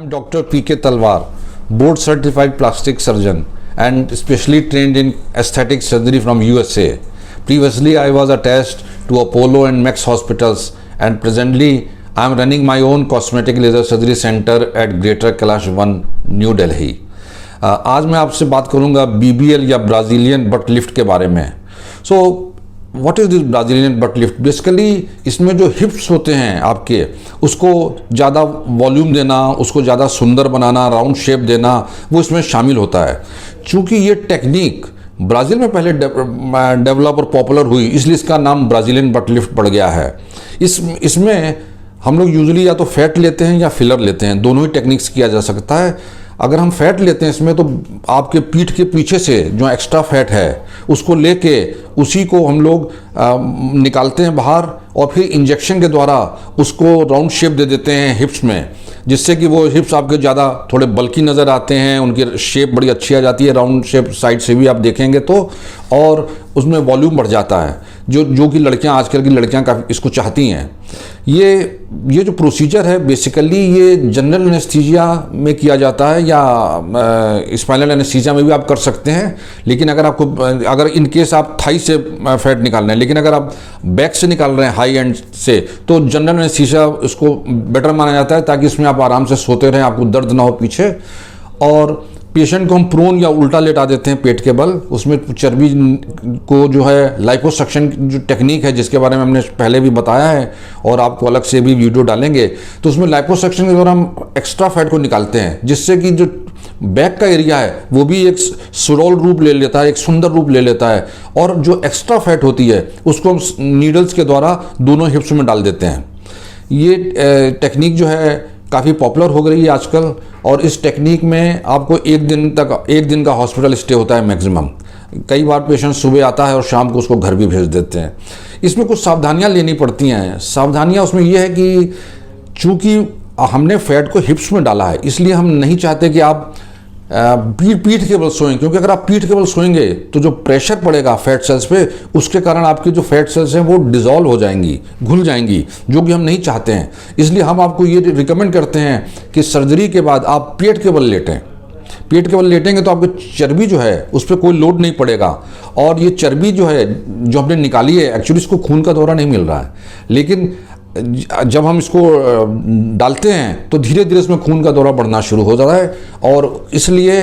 I'm Dr. P.K. Talwar, board certified plastic surgeon and specially trained in aesthetic surgery from USA. Previously, I was attached to Apollo and Max hospitals, and presently I am running my own cosmetic laser surgery center at Greater Kailash 1, New Delhi. आज मैं आपसे बात करूंगा BBL या Brazilian but lift के बारे में. What is this Brazilian but lift? Basically इसमें जो हिप्स होते हैं आपके, उसको ज़्यादा वॉल्यूम देना, उसको ज़्यादा सुंदर बनाना, राउंड शेप देना, वो इसमें शामिल होता है. चूँकि ये टेक्निक ब्राज़ील में पहले डेवलप और पॉपुलर हुई, इसलिए इसका नाम ब्राज़ीलियन बट लिफ्ट पड़ गया है. इसमें हम लोग यूजुअली या तो फैट लेते हैं या फिलर लेते हैं, दोनों ही टेक्निक्स किया जा सकता है. अगर हम फैट लेते हैं इसमें, तो आपके पीठ के पीछे से जो एक्स्ट्रा फैट है उसको लेके उसी को हम लोग निकालते हैं बाहर, और फिर इंजेक्शन के द्वारा उसको राउंड शेप दे देते हैं हिप्स में, जिससे कि वो हिप्स आपके ज़्यादा थोड़े बल्की नज़र आते हैं, उनकी शेप बड़ी अच्छी आ जाती है, राउंड शेप साइड से भी आप देखेंगे तो, और उसमें वॉल्यूम बढ़ जाता है, जो कि लड़कियां, आजकल की लड़कियां काफ़ी इसको चाहती हैं. ये जो प्रोसीजर है बेसिकली ये जनरल एनेस्थीसिया में किया जाता है, या स्पाइनल एनेस्थीसिया में भी आप कर सकते हैं. लेकिन अगर इन केस आप थाई से फैट निकाल रहे हैं, लेकिन अगर आप बैक से निकाल रहे हैं हाई एंड से, तो जनरल एनेस्थीसिया इसको बेटर माना जाता है, ताकि इसमें आप आराम से सोते रहें, आपको दर्द ना हो पीछे. और पेशेंट को हम प्रोन या उल्टा लेटा देते हैं पेट के बल. उसमें चर्बी को जो है लाइपोसक्शन जो टेक्निक है, जिसके बारे में हमने पहले भी बताया है और आपको अलग से भी वीडियो डालेंगे, तो उसमें लाइपोसक्शन के द्वारा हम एक्स्ट्रा फैट को निकालते हैं, जिससे कि जो बैक का एरिया है वो भी एक सुडौल रूप ले लेता है, एक सुंदर रूप ले लेता है. और जो एक्स्ट्रा फैट होती है उसको हम नीडल्स के द्वारा दोनों हिप्स में डाल देते हैं. ये टेक्निक जो है काफ़ी पॉपुलर हो गई है आजकल, और इस टेक्निक में आपको एक दिन का हॉस्पिटल स्टे होता है मैक्सिमम. कई बार पेशेंट सुबह आता है और शाम को उसको घर भी भेज देते हैं. इसमें कुछ सावधानियां लेनी पड़ती हैं. सावधानियां उसमें यह है कि चूँकि हमने फैट को हिप्स में डाला है, इसलिए हम नहीं चाहते कि आप पीठ के बल सोएं, क्योंकि अगर आप पीठ के बल सोएंगे तो जो प्रेशर पड़ेगा फैट सेल्स पे, उसके कारण आपकी जो फैट सेल्स हैं वो डिज़ोल्व हो जाएंगी, घुल जाएंगी, जो कि हम नहीं चाहते हैं. इसलिए हम आपको ये रिकमेंड करते हैं कि सर्जरी के बाद आप पेट के बल लेटें. पेट के बल लेटेंगे तो आपकी चर्बी जो है उस पर कोई लोड नहीं पड़ेगा. और ये चर्बी जो है जो हमने निकाली है, एक्चुअली इसको खून का दौरा नहीं मिल रहा है, लेकिन जब हम इसको डालते हैं तो धीरे धीरे इसमें खून का दौरा बढ़ना शुरू हो जाता है. और इसलिए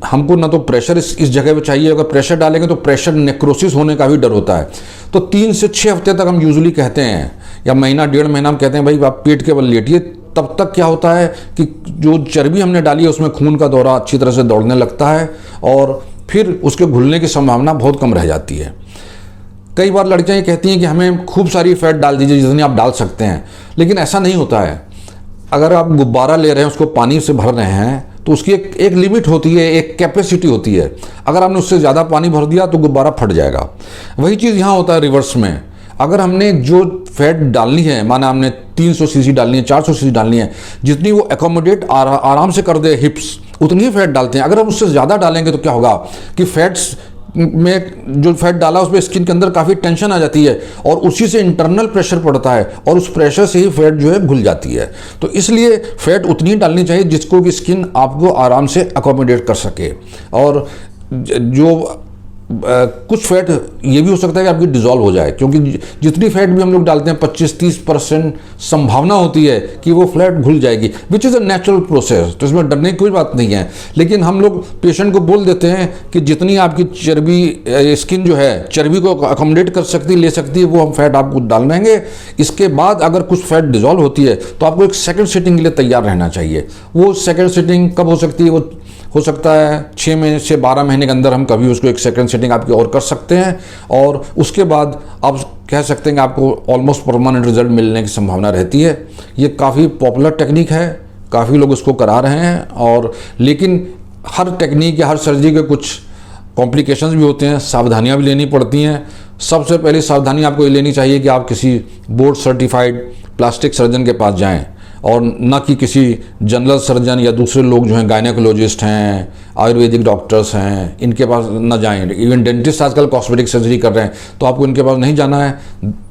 हमको ना तो प्रेशर इस जगह पे चाहिए, अगर प्रेशर डालेंगे तो प्रेशर नेक्रोसिस होने का भी डर होता है. तो 3 से 6 हफ्ते तक हम यूजुअली कहते हैं, या महीना 1.5 महीना हम कहते हैं भाई आप पेट के बल लेटिए. तब तक क्या होता है कि जो चर्बी हमने डाली है उसमें खून का दौरा अच्छी तरह से दौड़ने लगता है, और फिर उसके घुलने की संभावना बहुत कम रह जाती है. कई बार लड़कियां ये कहती हैं कि हमें खूब सारी फैट डाल दीजिए, जितनी आप डाल सकते हैं, लेकिन ऐसा नहीं होता है. अगर आप गुब्बारा ले रहे हैं, उसको पानी से भर रहे हैं, तो उसकी एक लिमिट होती है, एक कैपेसिटी होती है. अगर आपने उससे ज़्यादा पानी भर दिया तो गुब्बारा फट जाएगा. वही चीज़ यहाँ होता है रिवर्स में. अगर हमने जो फैट डालनी है, माना हमने 300 सीसी डालनी है, 400 सीसी डालनी है, जितनी वो एकोमोडेट आराम से कर दे हिप्स, उतनी ही फैट डालते हैं. अगर हम उससे ज़्यादा डालेंगे तो क्या होगा कि फैट्स में जो फैट डाला उस पर स्किन के अंदर काफ़ी टेंशन आ जाती है, और उसी से इंटरनल प्रेशर पड़ता है, और उस प्रेशर से ही फैट जो है घुल जाती है. तो इसलिए फैट उतनी ही डालनी चाहिए जिसको कि स्किन आपको आराम से अकोमोडेट कर सके. और जो कुछ फैट ये भी हो सकता है कि आपकी डिज़ोल्व हो जाए, क्योंकि जितनी फैट भी हम लोग डालते हैं 25-30% संभावना होती है कि वो फ्लैट घुल जाएगी, which is a natural process. तो इसमें डरने की कोई बात नहीं है. लेकिन हम लोग पेशेंट को बोल देते हैं कि जितनी आपकी चर्बी, स्किन जो है चर्बी को अकोमोडेट कर सकती, ले सकती है, वो हम फैट आपको डाल देंगे. इसके बाद अगर कुछ फैट डिज़ोल्व होती है तो आपको एक सेकेंड सिटिंग के लिए तैयार रहना चाहिए. वो सेकेंड सिटिंग कब हो सकती है? वो हो सकता है 6 महीने से 12 महीने के अंदर हम कभी उसको एक सेकंड सेटिंग आपकी और कर सकते हैं, और उसके बाद आप कह सकते हैं कि आपको ऑलमोस्ट परमानेंट रिजल्ट मिलने की संभावना रहती है. ये काफ़ी पॉपुलर टेक्निक है, काफ़ी लोग इसको करा रहे हैं. और लेकिन हर टेक्निक या हर सर्जरी के कुछ कॉम्प्लिकेशंस भी होते हैं, सावधानियां भी लेनी पड़ती हैं. सबसे पहली सावधानी आपको ये लेनी चाहिए कि आप किसी बोर्ड सर्टिफाइड प्लास्टिक सर्जन के पास जाएँ, और न कि किसी जनरल सर्जन या दूसरे लोग जो हैं गायनेकोलॉजिस्ट हैं, आयुर्वेदिक डॉक्टर्स हैं, इनके पास न जाएं. इवन डेंटिस्ट आजकल कॉस्मेटिक सर्जरी कर रहे हैं, तो आपको इनके पास नहीं जाना है.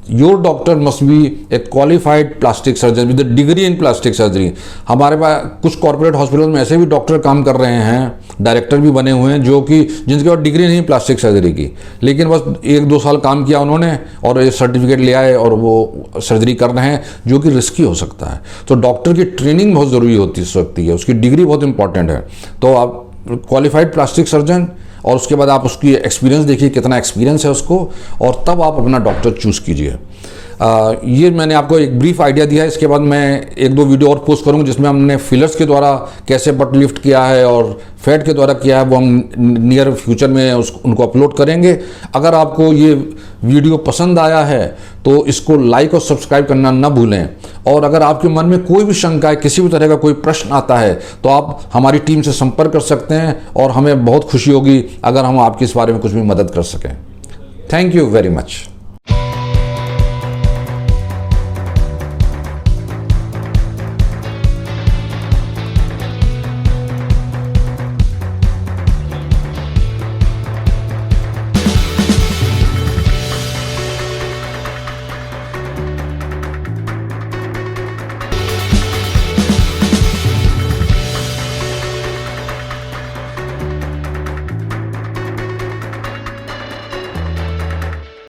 Your doctor must be A qualified plastic surgeon with degree in plastic surgery. हमारे पास कुछ कॉर्पोरेट हॉस्पिटल में ऐसे भी डॉक्टर काम कर रहे हैं, डायरेक्टर भी बने हुए हैं, जो कि जिनके पास डिग्री नहीं प्लास्टिक सर्जरी की, लेकिन बस 1-2 साल काम किया उन्होंने और ये सर्टिफिकेट ले आए और वो सर्जरी कर रहे हैं, जो कि रिस्की हो सकता है। तो डॉक्टर की ट्रेनिंग बहुत ज़रूरी होती सकती है, उसकी डिग्री बहुत इंपॉर्टेंट है। तो आप क्वालिफाइड प्लास्टिक सर्जन और उसके बाद आप उसकी एक्सपीरियंस देखिए, कितना एक्सपीरियंस है उसको, और तब आप अपना डॉक्टर चूज़ कीजिए। ये मैंने आपको एक ब्रीफ आइडिया दिया है। इसके बाद मैं 1-2 वीडियो और पोस्ट करूँगा जिसमें हमने फिलर्स के द्वारा कैसे बट लिफ्ट किया है और फैट के द्वारा किया है, वो हम नियर फ्यूचर में उनको अपलोड करेंगे। अगर आपको ये वीडियो पसंद आया है तो इसको लाइक और सब्सक्राइब करना ना भूलें, और अगर आपके मन में कोई भी शंका है, किसी भी तरह का कोई प्रश्न आता है, तो आप हमारी टीम से संपर्क कर सकते हैं और हमें बहुत खुशी होगी अगर हम आपकी इस बारे में कुछ भी मदद कर सकें। Thank you very much.